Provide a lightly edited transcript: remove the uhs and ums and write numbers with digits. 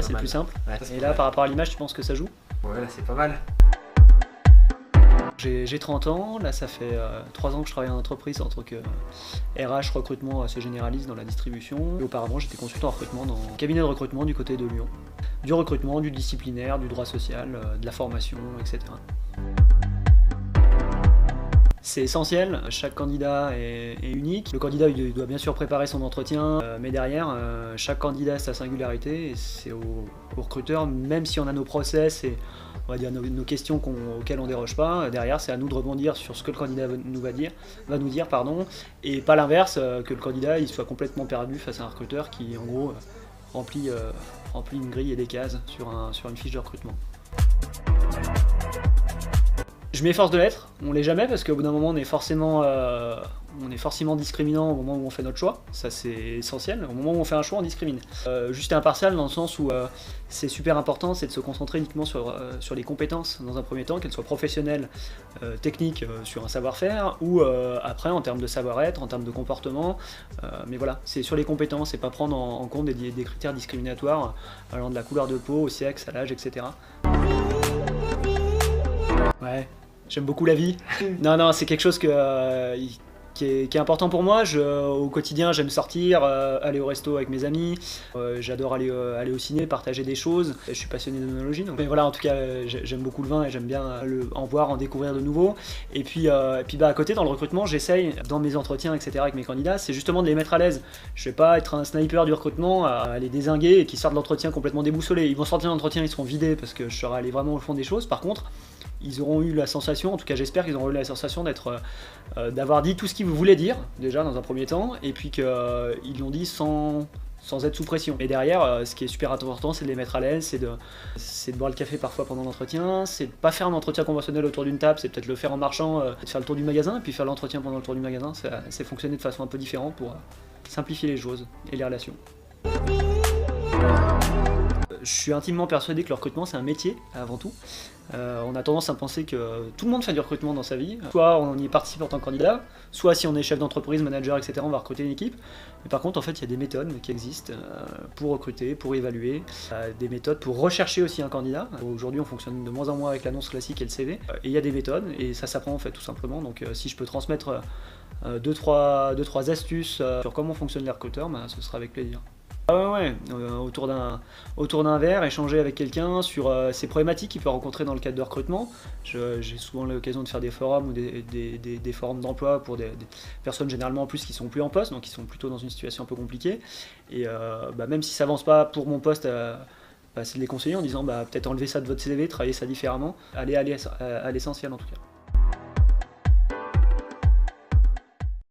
c'est plus simple. Ouais, Et là, par rapport à l'image, tu penses que ça joue? Ouais, là c'est pas mal. J'ai 30 ans, là ça fait 3 ans que je travaille en entreprise en tant que RH recrutement assez généraliste dans la distribution. Et auparavant j'étais consultant en recrutement dans un cabinet de recrutement du côté de Lyon. Du recrutement, du disciplinaire, du droit social, de la formation, etc. C'est essentiel, chaque candidat est unique. Le candidat il doit bien sûr préparer son entretien, mais derrière, chaque candidat a sa singularité et c'est au recruteur, même si on a nos process et on va dire nos questions auxquelles on ne déroge pas, derrière c'est à nous de rebondir sur ce que le candidat va nous dire, et pas l'inverse, que le candidat il soit complètement perdu face à un recruteur qui en gros remplit une grille et des cases sur une fiche de recrutement. Je m'efforce de l'être, on l'est jamais parce qu'au bout d'un moment on est forcément discriminant au moment où on fait notre choix, ça c'est essentiel, au moment où on fait un choix on discrimine. Juste et impartial dans le sens où c'est super important, c'est de se concentrer uniquement sur les compétences dans un premier temps, qu'elles soient professionnelles, techniques, sur un savoir-faire, ou après en termes de savoir-être, en termes de comportement, mais voilà, c'est sur les compétences et pas prendre en compte des critères discriminatoires allant de la couleur de peau, au sexe, à l'âge, etc. Ouais. J'aime beaucoup la vie. Non, c'est quelque chose qui est important pour moi. Au quotidien, j'aime sortir, aller au resto avec mes amis. J'adore aller au ciné, partager des choses. Je suis passionné d'œnologie. Mais voilà, en tout cas, j'aime beaucoup le vin et j'aime bien en boire, en découvrir de nouveaux. Et puis à côté, dans le recrutement, j'essaye, dans mes entretiens, etc., avec mes candidats, c'est justement de les mettre à l'aise. Je vais pas être un sniper du recrutement, à les dézinguer et qui sortent de l'entretien complètement déboussolés. Ils vont sortir de l'entretien, ils seront vidés parce que je serai allé vraiment au fond des choses. Par contre, ils auront eu la sensation, en tout cas j'espère qu'ils auront eu la sensation d'avoir dit tout ce qu'ils voulaient dire, déjà dans un premier temps, et puis qu'ils l'ont dit sans être sous pression. Et derrière, ce qui est super important, c'est de les mettre à l'aise, c'est de boire le café parfois pendant l'entretien, c'est de pas faire un entretien conventionnel autour d'une table, c'est peut-être le faire en marchant, de faire le tour du magasin, et puis faire l'entretien pendant le tour du magasin, c'est fonctionner de façon un peu différente pour simplifier les choses et les relations. Je suis intimement persuadé que le recrutement c'est un métier avant tout. On a tendance à penser que tout le monde fait du recrutement dans sa vie. Soit on y participe en tant que candidat, soit si on est chef d'entreprise, manager, etc., on va recruter une équipe. Mais par contre, en fait, il y a des méthodes qui existent pour recruter, pour évaluer, des méthodes pour rechercher aussi un candidat. Aujourd'hui, on fonctionne de moins en moins avec l'annonce classique et le CV. Et il y a des méthodes, et ça s'apprend en fait tout simplement. Donc si je peux transmettre 2-3 astuces sur comment fonctionnent les recruteurs, ce sera avec plaisir. Autour d'un verre, échanger avec quelqu'un sur ses problématiques qu'il peut rencontrer dans le cadre de recrutement. J'ai souvent l'occasion de faire des forums ou des forums d'emploi pour des personnes généralement en plus qui sont plus en poste, donc qui sont plutôt dans une situation un peu compliquée. Et même si ça avance pas pour mon poste, c'est de les conseiller en disant peut-être enlever ça de votre CV, travailler ça différemment, aller à l'essentiel en tout cas.